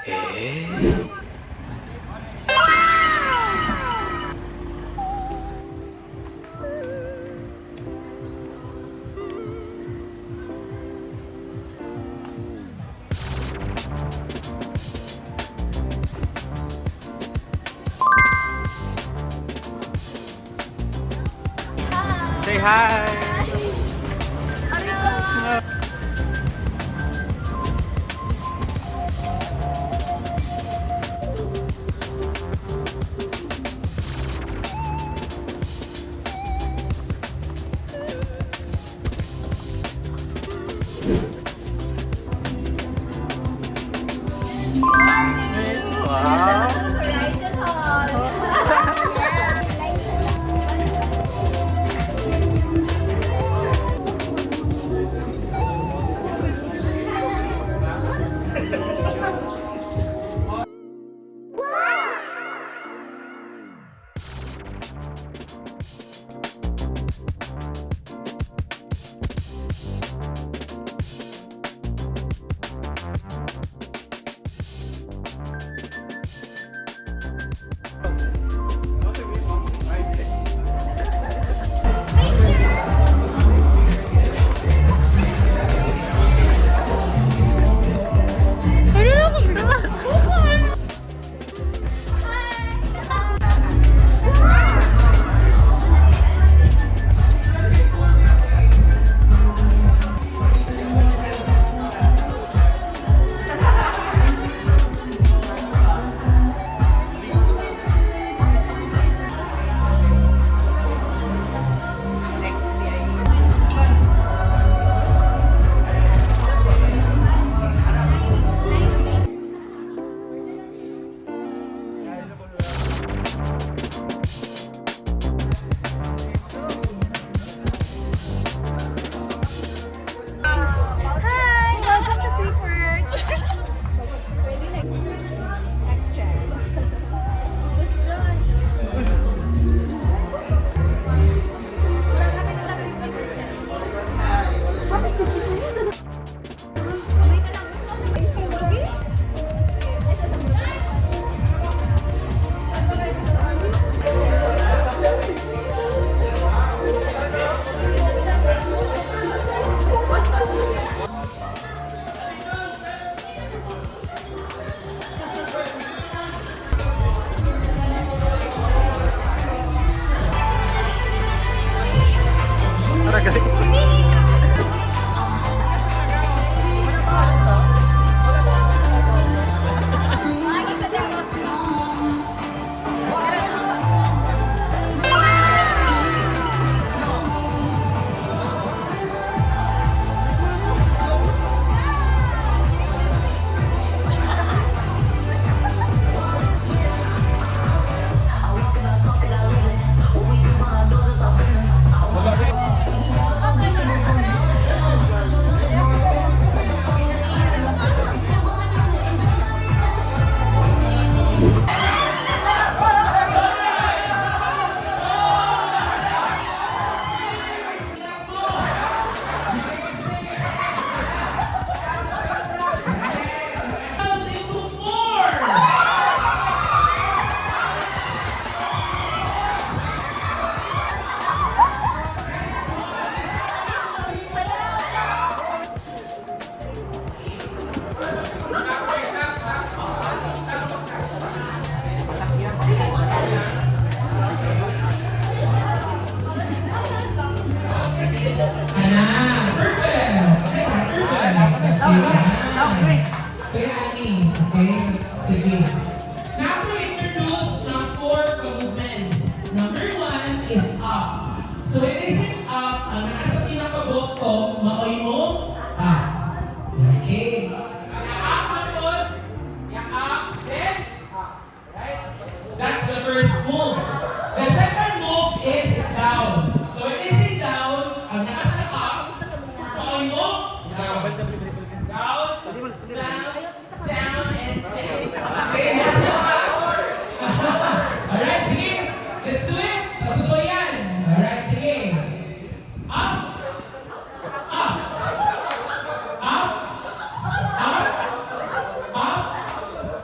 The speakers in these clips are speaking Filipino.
Say hi! Wow!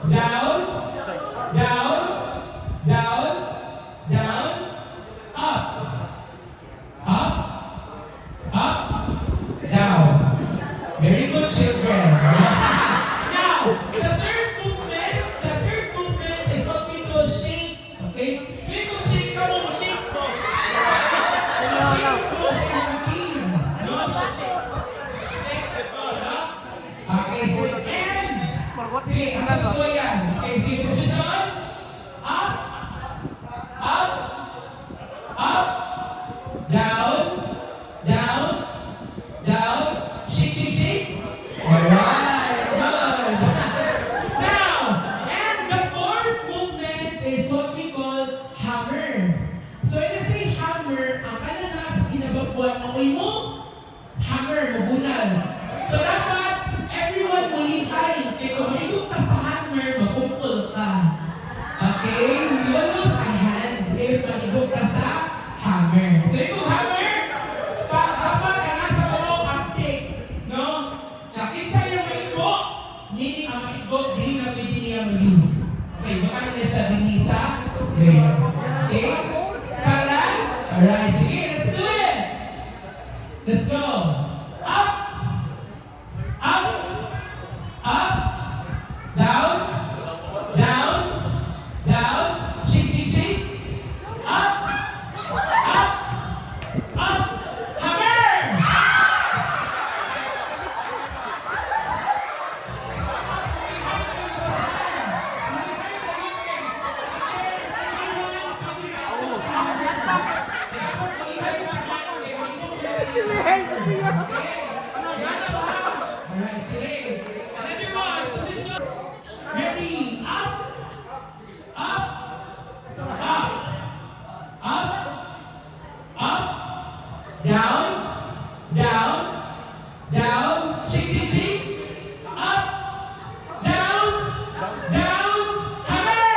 down, down, down, down, up, up, up, down. Very good, children. Now, the third movement is what we call shake. Okay? We call shake. Come on, shake mo. Okay, so and sige, ang gusto yan. Okay, sige, position. Up, up, up, down, down, down, shake, shake, shake. Alright, good. Now, and the fourth movement is what we call hammer. So, when I say hammer, ang kanana sa kinababuan mo, mo, hammer, mabunal. So, dapat, everyone mulitay. Kaya kung maikot ka sa hammer, mapumpul ka. Okay? Iwan mo sa hand if maikot ka sa hammer. So, ito hammer, dapat ka nasa bawang active. No? Nakita yung maikot, meaning ang maikot, din na pwede niya ma-use. Okay, baka na siya din sa prayer. Okay? Kala? Alright, sige, let's do it! Let's go! Up! Up! Up! Down! Down! Down! Shake, shake, shake! Up! Up! Up! Hammer! Alright, sige. Another one, position. Ready, up, up, up, up, up, down, down, down, shake, shake, shake, up, down, down, hammer!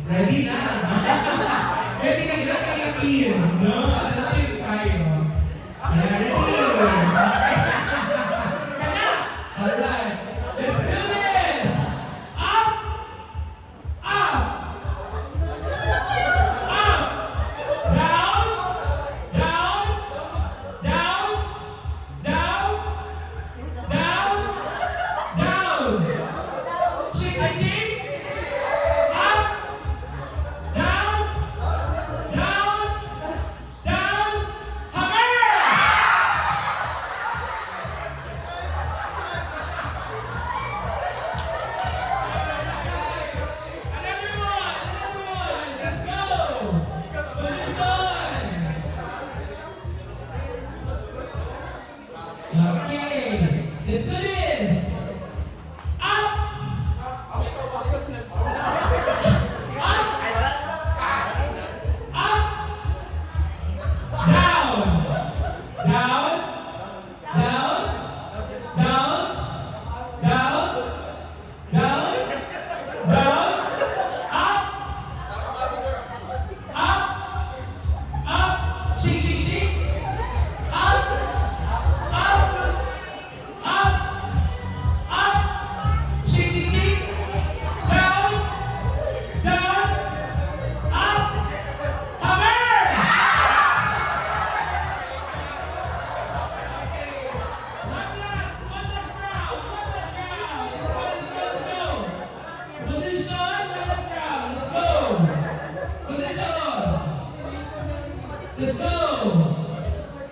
Ready na. Ready na gina kayo team. No? Ano team tayo? Ready. Kaya? Alright. Let's do this. Up. Up. Up. Down. Down. Down. Down. Down. Down. Shake, shake, shake. Down, down, down, Let's go!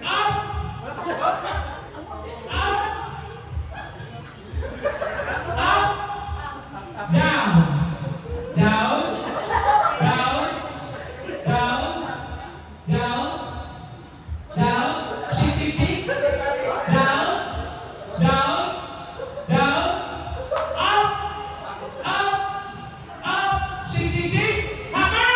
Up! Up! Up! Down! Down! Down! Down! Down! Down! Shake, shake, shake! Down! Down! Down! Up! Up! Up! Shake, shake, shake! Hammer!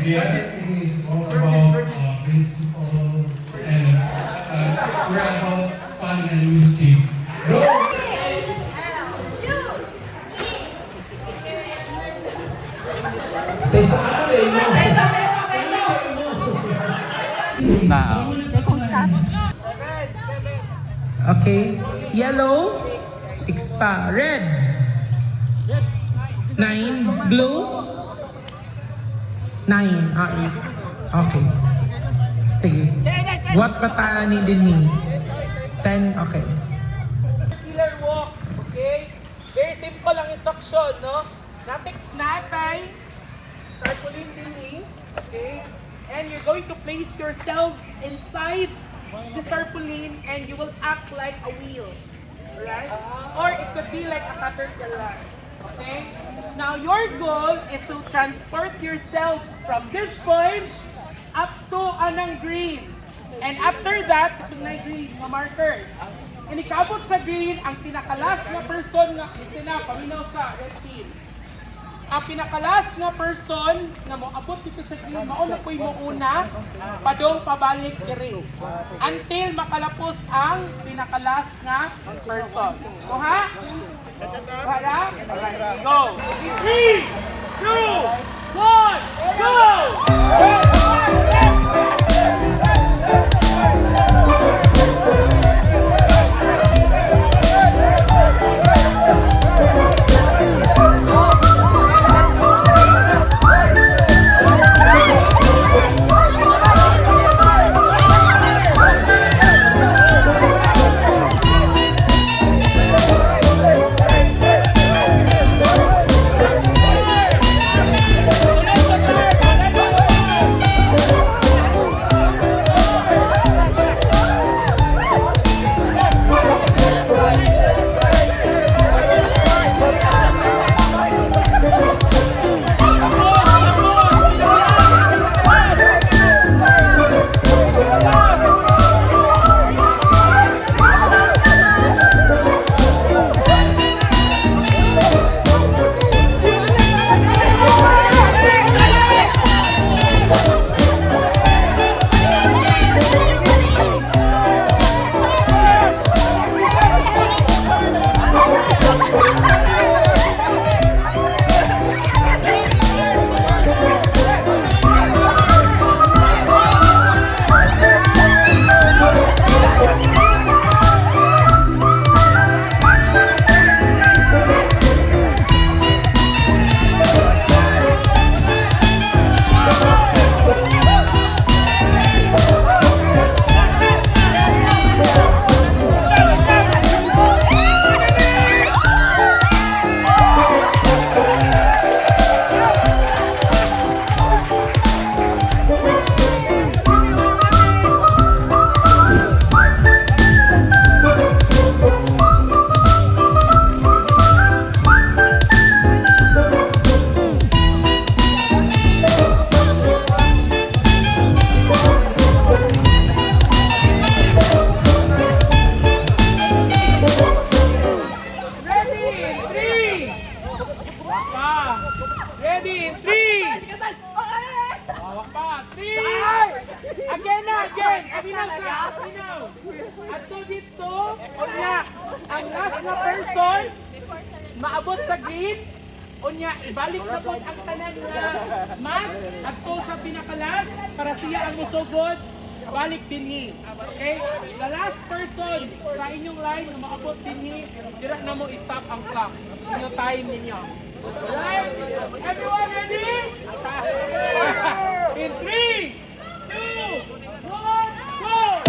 The other thing is all about principle and we're about fun and mischief. Go! Now. Okay. Yellow. 6 pa. Red. 9. Blue. 9. 8. Okay. Sige. What patani din ni? 10. Okay. Circular walk, okay? Very simple ang instruction, no? Natay, tarpaulin din, okay? And you're going to place yourselves inside the tarpaulin and you will act like a wheel, alright? Or it could be like a caterpillar, okay? Now your goal is to transport yourselves from this point up to anang green. And after that, itong na green na markers. Inikabot sa green, ang pinakalas na person nga isina, paminaw sa red team. Ang pinakalas na person na mo abot dito sa green, mauna po'y mo una, padong pabalik diri. Until makalapos ang pinakalas na person. So ha? Para? Go! 3, 2, 1, go! person maabot sa green, unya ibalik na po ang tanan nga Max adto sa pinakalas para siya ang musugod balik dinhi. Okay? The last person sa inyong line na maabot dinhi, dira na mo i-stop ang clock. Inyo time ninyo. Alright? Everyone ready? In 3, 2, 1, go!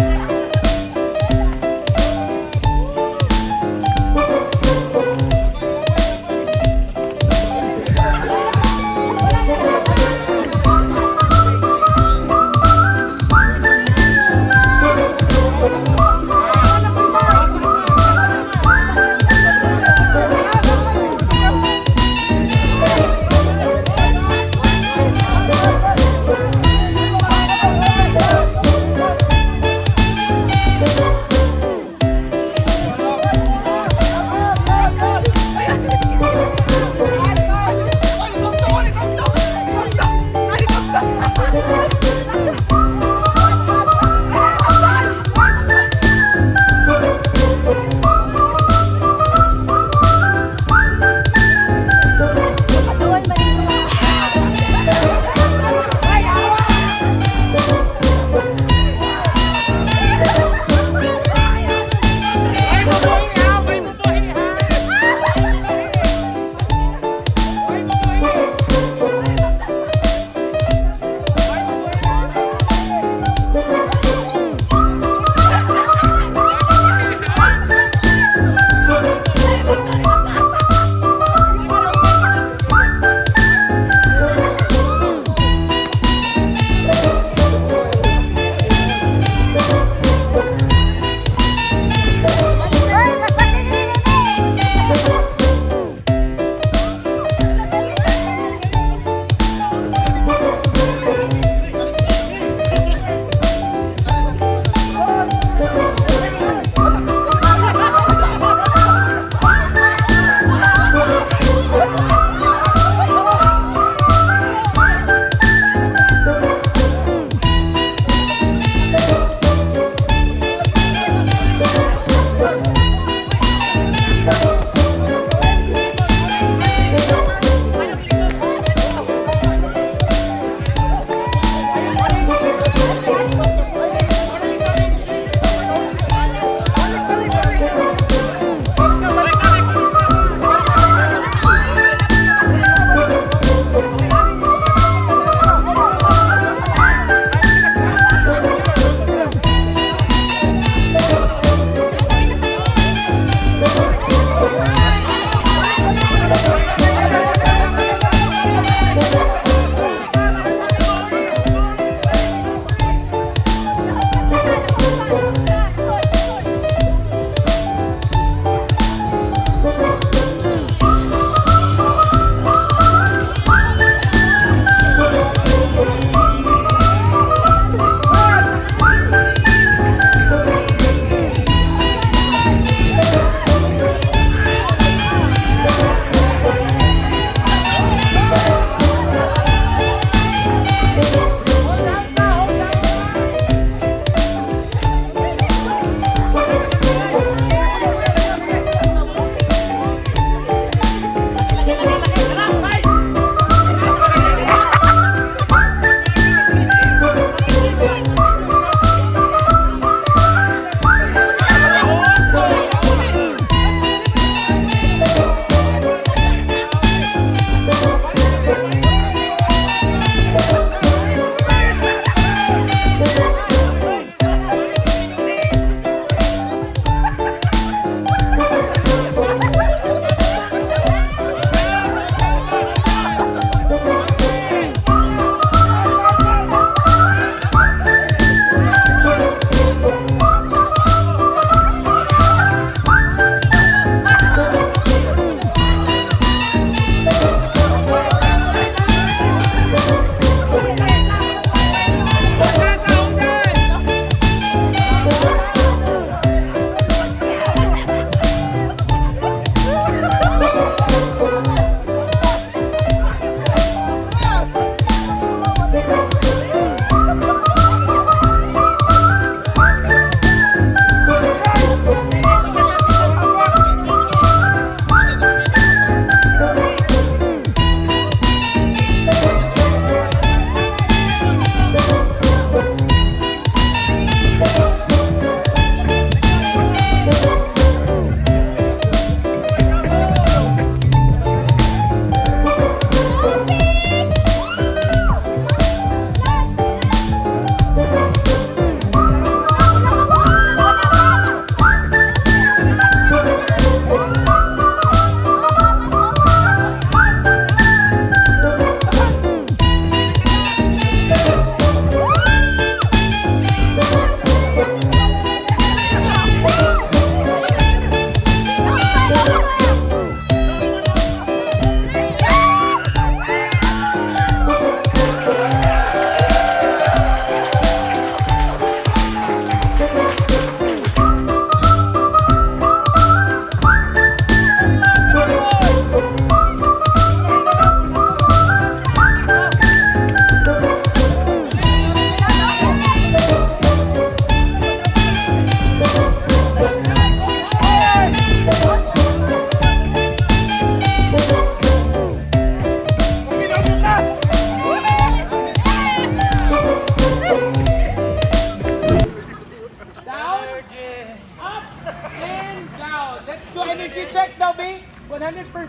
Energy check daw, babe. 100%, 50,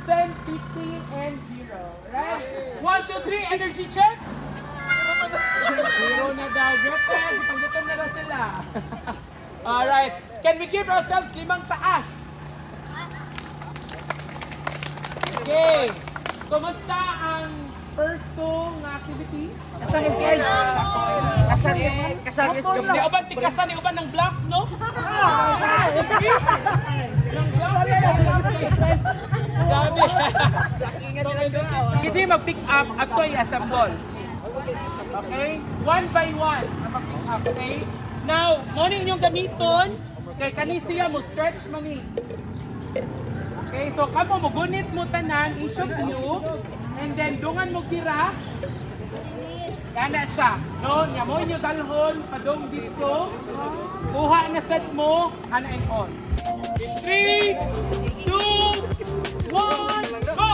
and 0. Right? 1, 2, 3, energy check. Zero na daw. Gutom. Paggutom na daw sila. Alright. Can we give ourselves 5 taas? Okay. Kumusta ang first two nga activity? Ni uban tikasan ni uban ng block, no? Grabe. Hindi mag-pick up ato i-assemble. Okay? One by one na mag-pick up, okay? Now, mo ni inyong gamiton kay kani siya mo stretch man ni. Okay, so kamo mo gunit mo tanan each of you and then dungan mo tira. Kana siya, no? Nya mo inyo dalhon padong dito. Kuha na sad mo ana and on. 3 2 1 go.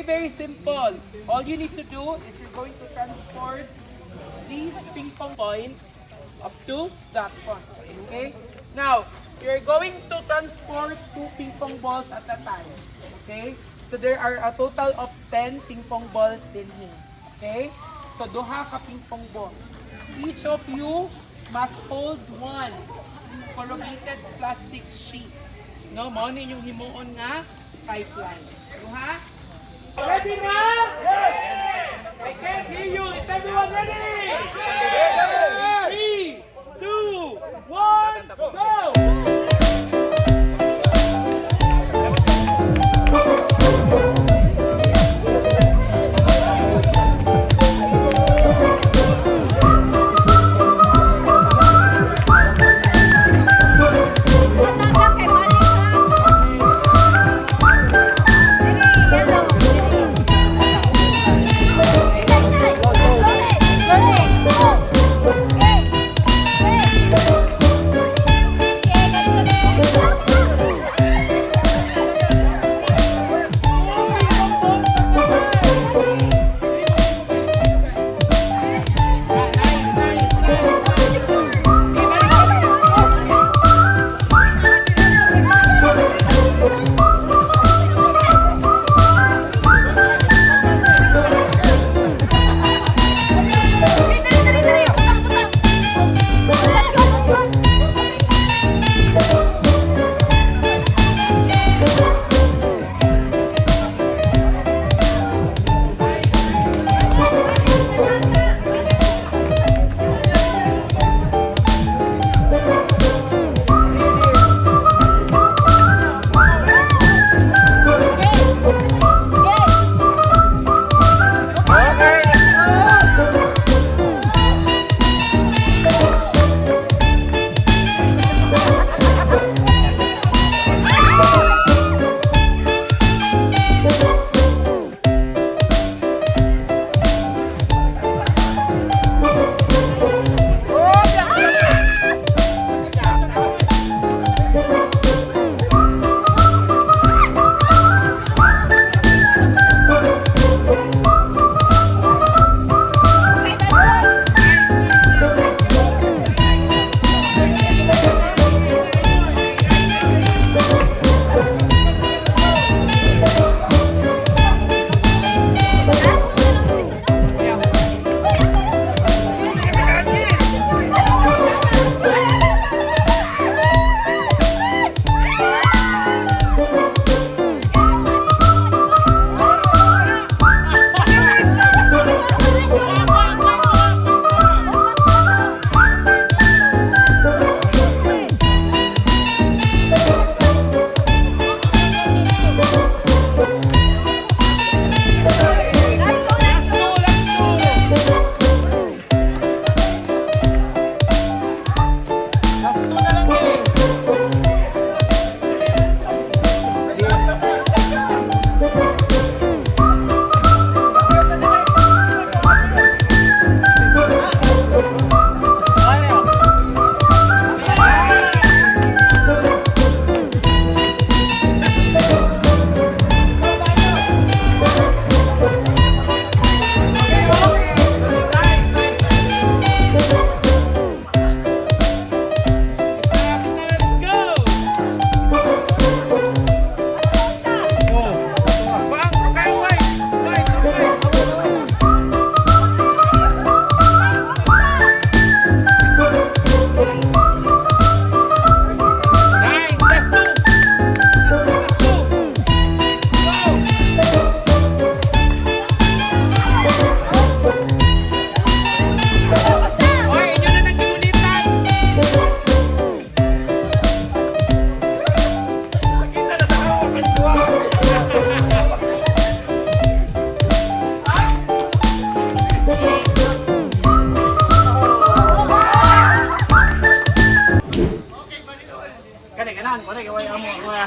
very simple. All you need to do is you're going to transport these ping pong points up to that one. Okay? Now, you're going to transport 2 ping pong balls at a time. Okay? So there are a total of 10 ping pong balls din here. Okay? So duha ka ping pong balls. Each of you must hold one corrugated plastic sheets. No, mao ni inyong himuon nga pipeline. Duha? Ready na? Yes! I can't hear you. Is everyone ready? Yes! 3, 2, 1, go!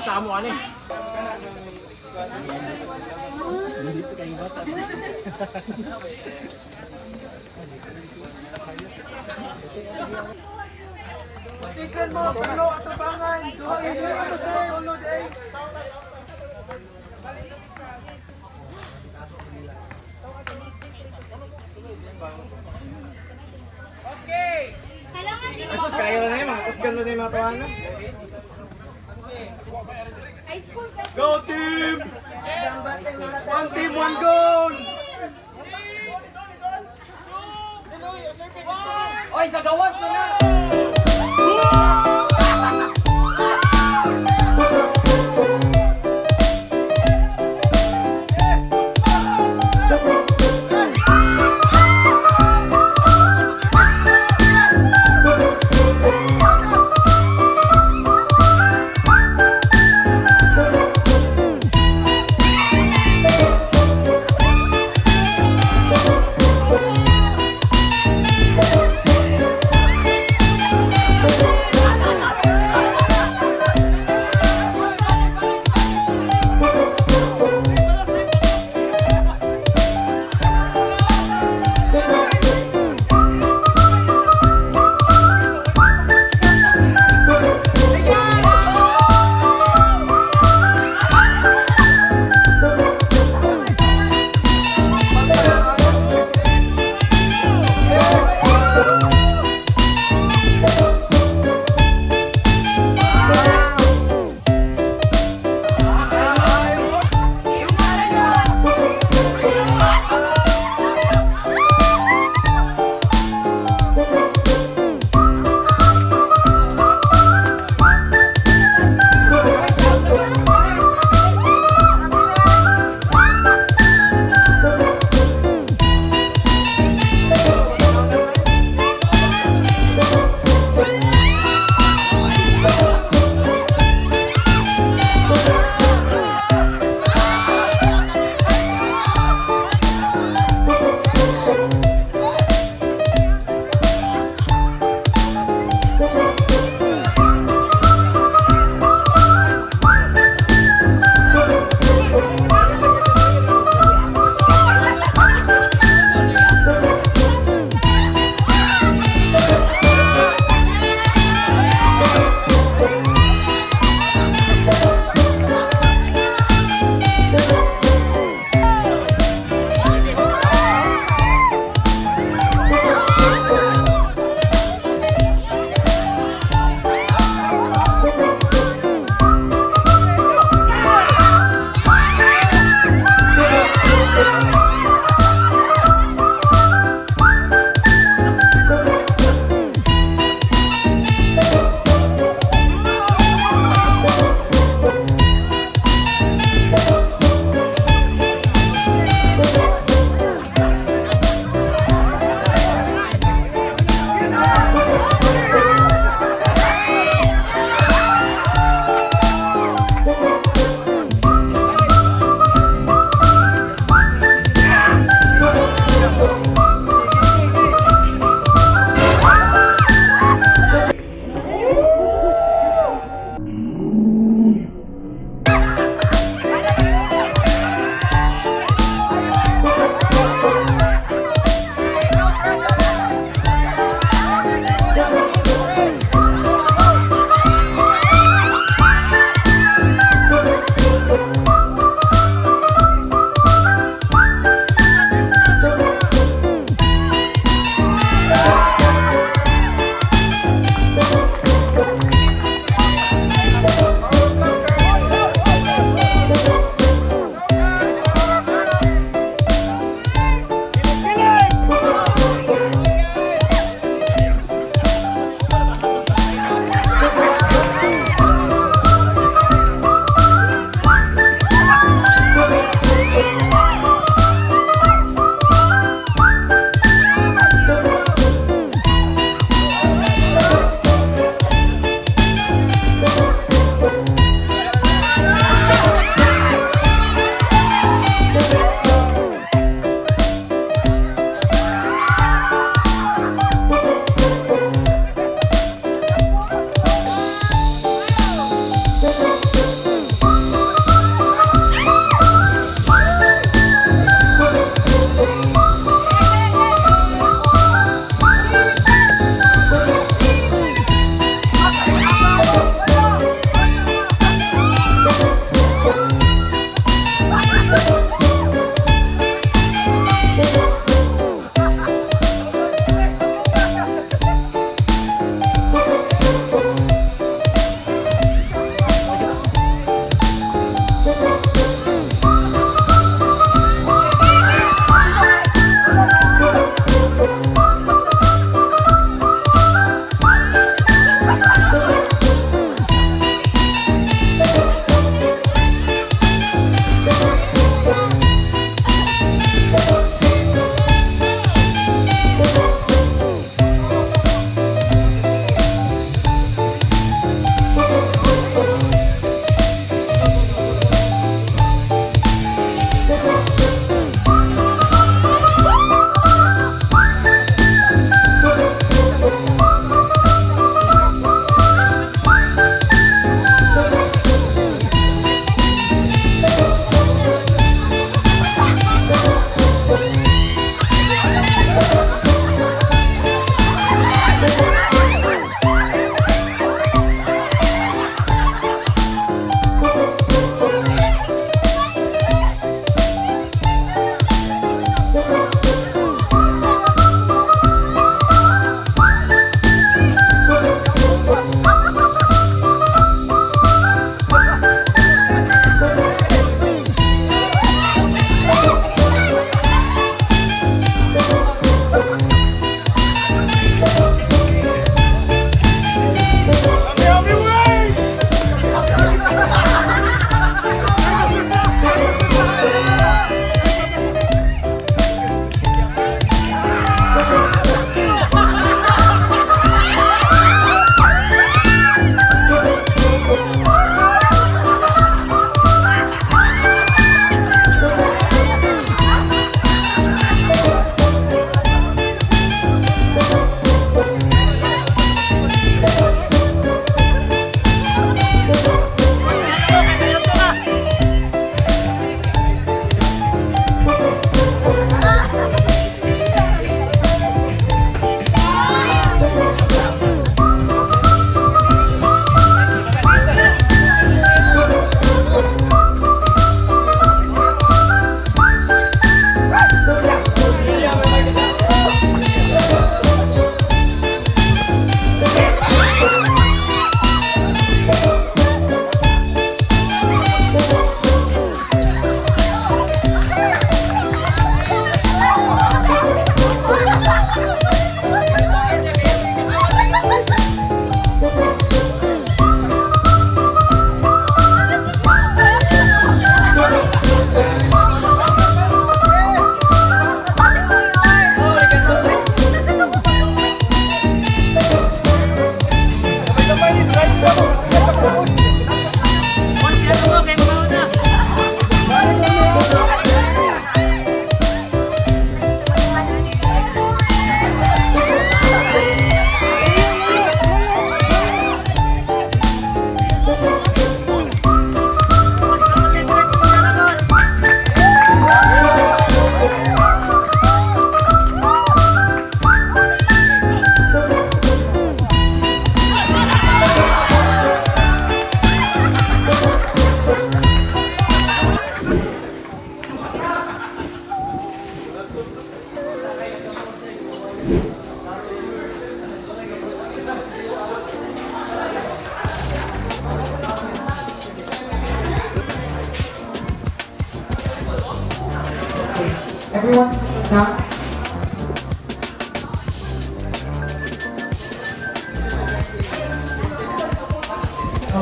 sa amo ani. Position mo, pulo at tabangan. Duha yun mo sir, ulo day. Okay. Kailangan Ayaw na yun, mga kusgan mo na yung mga tawanan. Go team! One team, one goal! Oy, sa gawas na na!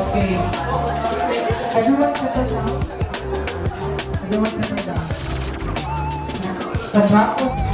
Okay. Everyone settle down. Everyone settle down. Sa back of